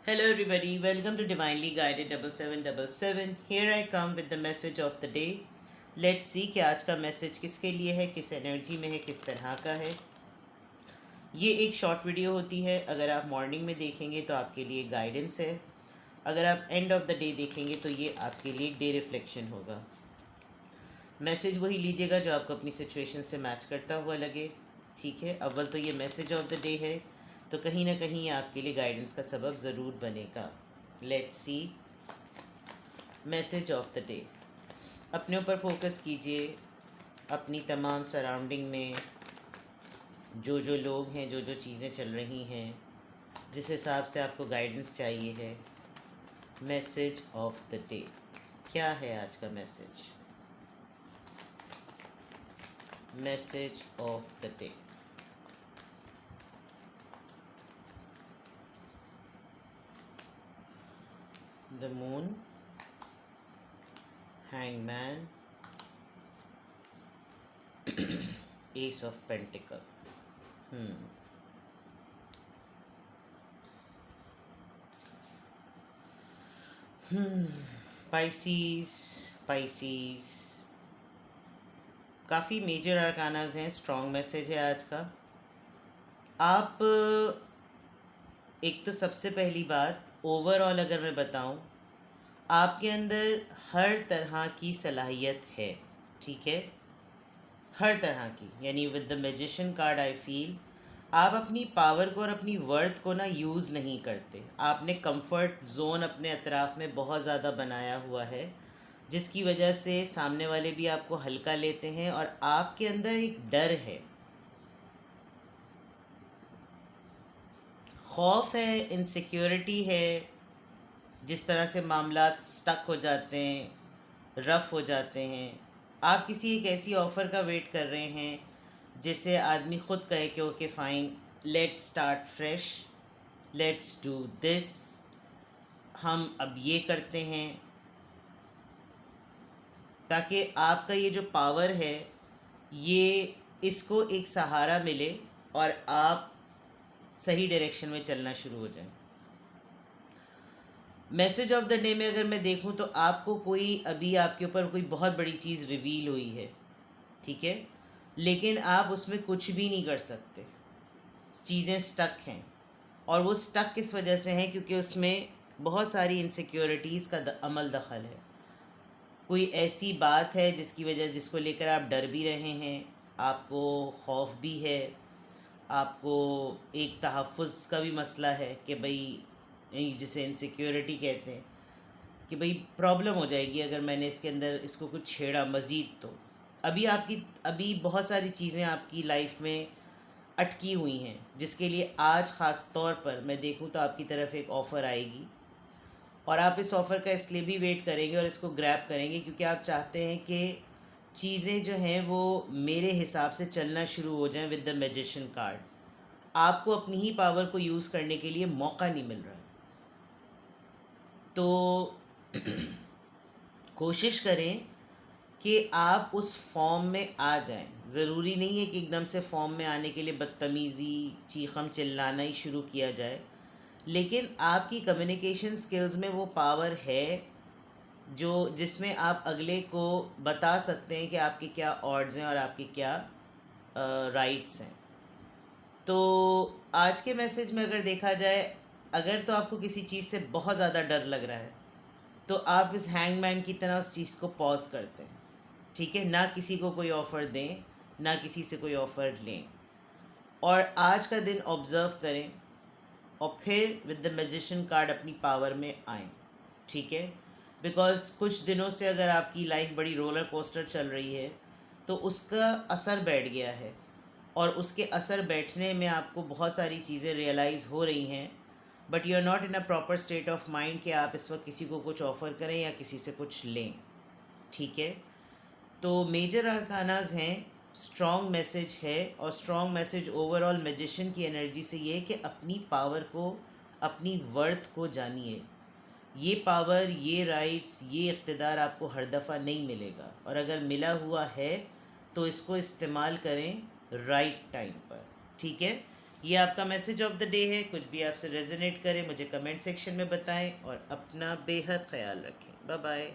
Hello, everybody. Welcome to Divinely Guided 7777. Here I come with the message of the day. Let's see कि आज का message किसके लिए है, किस एनर्जी में है, किस तरह का है। ये एक शॉर्ट वीडियो होती है। अगर आप मॉर्निंग में देखेंगे तो आपके लिए गाइडेंस है। अगर आप एंड ऑफ द डे देखेंगे तो ये आपके लिए डे रिफ्लेक्शन होगा। मैसेज वही लीजिएगा जो आपको अपनी सिचुएशन से मैच करता हुआ लगे। ठीक है, अव्वल तो ये मैसेज ऑफ द डे है, तो कहीं ना कहीं आपके लिए गाइडेंस का सबब ज़रूर बनेगा। Let's see message of the day. अपने ऊपर फोकस कीजिए, अपनी तमाम सराउंडिंग में जो जो लोग हैं, जो जो चीज़ें चल रही हैं, जिस हिसाब से आपको गाइडेंस चाहिए है। मैसेज ऑफ द डे क्या है आज का message? Message of the day. The moon, hangman, ace of pentacle. Pisces. Pisces काफ़ी मेजर अरकानाज हैं। स्ट्रॉन्ग मैसेज है आज का। आप एक तो सबसे पहली बात ओवरऑल अगर मैं बताऊं, आपके अंदर हर तरह की सलाहियत है। ठीक है, हर तरह की। यानी with the magician card I feel आप अपनी पावर को और अपनी वर्थ को ना यूज़ नहीं करते। आपने कंफर्ट जोन अपने अतराफ़ में बहुत ज़्यादा बनाया हुआ है, जिसकी वजह से सामने वाले भी आपको हल्का लेते हैं और आपके अंदर एक डर है, खौफ है, इनसिक्योरिटी है। जिस तरह से मामलात स्टक हो जाते हैं, रफ़ हो जाते हैं। आप किसी एक ऐसी ऑफ़र का वेट कर रहे हैं जिसे आदमी ख़ुद कहे कि okay fine, let's start fresh, let's do this, हम अब ये करते हैं, ताकि आपका ये जो पावर है ये इसको एक सहारा मिले और आप सही डायरेक्शन में चलना शुरू हो जाएं। मैसेज ऑफ द डे में अगर मैं देखूं तो आपको कोई अभी आपके ऊपर कोई बहुत बड़ी चीज़ रिवील हुई है। ठीक है, लेकिन आप उसमें कुछ भी नहीं कर सकते। चीज़ें स्टक हैं, और वो स्टक किस वजह से हैं? क्योंकि उसमें बहुत सारी इनसिक्योरिटीज़ का अमल दखल है। कोई ऐसी बात है जिसकी वजह जिसको लेकर आप डर भी रहे हैं, आपको खौफ भी है, आपको एक तहफ़्फ़ुज़ का भी मसला है कि भाई जिसे इनसिक्योरिटी कहते हैं कि भाई प्रॉब्लम हो जाएगी अगर मैंने इसके अंदर इसको कुछ छेड़ा मज़ीद। तो अभी बहुत सारी चीज़ें आपकी लाइफ में अटकी हुई हैं, जिसके लिए आज ख़ास तौर पर मैं देखूं तो आपकी तरफ एक ऑफ़र आएगी, और आप इस ऑफ़र का इसलिए भी वेट करेंगे और इसको ग्रैब करेंगे क्योंकि आप चाहते हैं कि चीज़ें जो हैं वो मेरे हिसाब से चलना शुरू हो जाएं विद द मैजिशियन कार्ड। आपको अपनी ही पावर को यूज़ करने के लिए मौका नहीं मिल रहा। तो कोशिश करें कि आप उस फॉर्म में आ जाएं। ज़रूरी नहीं है कि एकदम से फॉर्म में आने के लिए बदतमीज़ी, चीखम चिल्लाना ही शुरू किया जाए, लेकिन आपकी कम्युनिकेशन स्किल्स में वो पावर है जो जिसमें आप अगले को बता सकते हैं कि आपके क्या ऑड्स हैं और आपके क्या राइट्स हैं। तो आज के मैसेज में अगर देखा जाए, अगर तो आपको किसी चीज़ से बहुत ज़्यादा डर लग रहा है तो आप इस हैंगमैन की तरह उस चीज़ को पॉज करते हैं। ठीक है, ना किसी को कोई ऑफ़र दें, ना किसी से कोई ऑफ़र लें, और आज का दिन ऑब्ज़र्व करें और फिर विद द मैजिशियन कार्ड अपनी पावर में आएँ। ठीक है, बिकॉज़ कुछ दिनों से अगर आपकी लाइफ बड़ी रोलर कोस्टर चल रही है तो उसका असर बैठ गया है, और उसके असर बैठने में आपको बहुत सारी चीज़ें रियलाइज़ हो रही हैं, but you are not in a proper state of mind कि आप इस वक्त किसी को कुछ ऑफ़र करें या किसी से कुछ लें। ठीक है, तो मेजर अरकानाज हैं, स्ट्रॉन्ग मैसेज है, और स्ट्रॉन्ग मैसेज ओवरऑल मैजिशियन की एनर्जी से ये है कि अपनी पावर को, अपनी वर्थ को जानिए। ये पावर, ये राइट्स, ये इक़्तिदार आपको हर दफ़ा नहीं मिलेगा, और अगर मिला हुआ है तो इसको इस्तेमाल करें राइट टाइम पर। ठीक है, ये आपका मैसेज ऑफ द डे है। कुछ भी आपसे रेजोनेट करे मुझे कमेंट सेक्शन में बताएं और अपना बेहद ख्याल रखें। Bye bye.